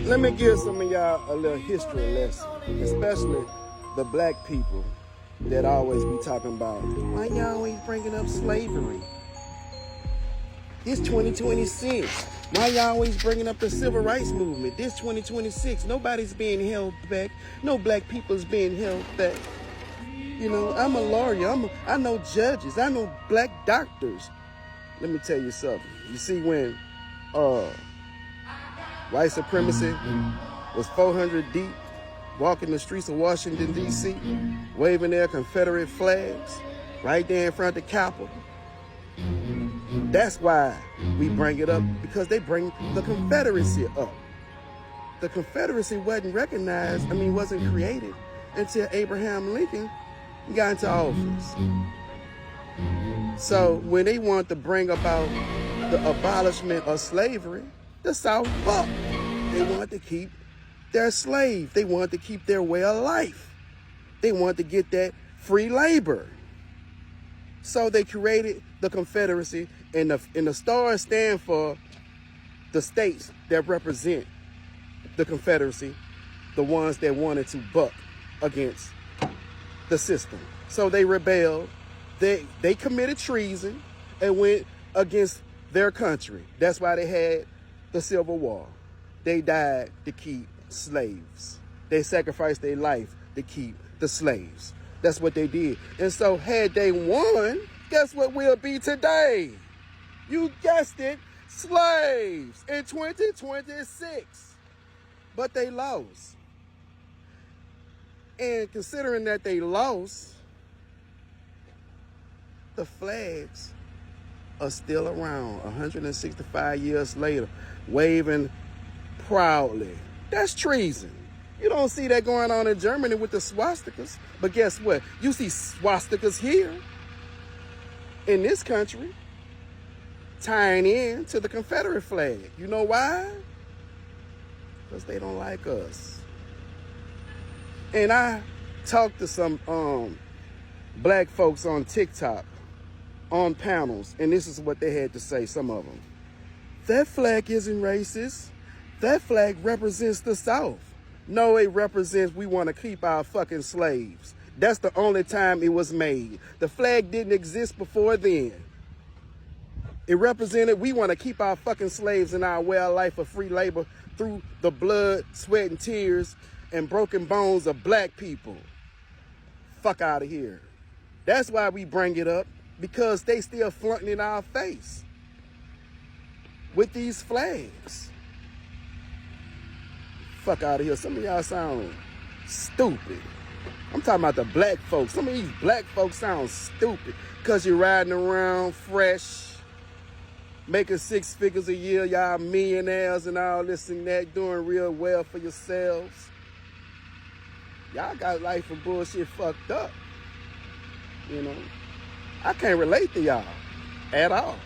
Let me give some of y'all a little history lesson, especially the black people that always be talking about, why y'all always bringing up slavery? This 2026. Why y'all always bringing up the civil rights movement? This 2026. Nobody's being held back. No black people's being held back. You know, I'm a lawyer. I know judges. I know black doctors. Let me tell you something. You see, when white supremacy was 400 deep, walking the streets of Washington, D.C., waving their Confederate flags right there in front of the Capitol. That's why we bring it up, because they bring the Confederacy up. The Confederacy wasn't recognized, wasn't created until Abraham Lincoln got into office. So when they want to bring about the abolishment of slavery, the South bucked. They want to keep their slaves. They want to keep their way of life. They want to get that free labor. So they created the Confederacy, and the stars stand for the states that represent the Confederacy, the ones that wanted to buck against the system. So they rebelled. They committed treason and went against their country. That's why they had the Civil War. They died to keep slaves. They sacrificed their life to keep the slaves. That's what they did. And so had they won, guess what we'll be today? You guessed it, slaves in 2026. But they lost. And considering that they lost, the flags are still around 165 years later, waving proudly. That's treason. You don't see that going on in Germany with the swastikas. But guess what? You see swastikas here in this country tying in to the Confederate flag. You know why? Because they don't like us. And I talked to some black folks on TikTok on panels, and this is what they had to say, some of them. That flag isn't racist. That flag represents the South. No, it represents we want to keep our fucking slaves. That's the only time it was made. The flag didn't exist before then. It represented we want to keep our fucking slaves in our way of life of free labor through the blood, sweat, and tears and broken bones of black people. Fuck out of here. That's why we bring it up, because they still flaunting in our face with these flags. Fuck out of here. Some of y'all sound stupid. I'm talking about the black folks. Some of these black folks sound stupid because you're riding around fresh, making 6 figures a year. Y'all millionaires and all this and that, doing real well for yourselves. Y'all got life of bullshit fucked up. You know, I can't relate to y'all at all.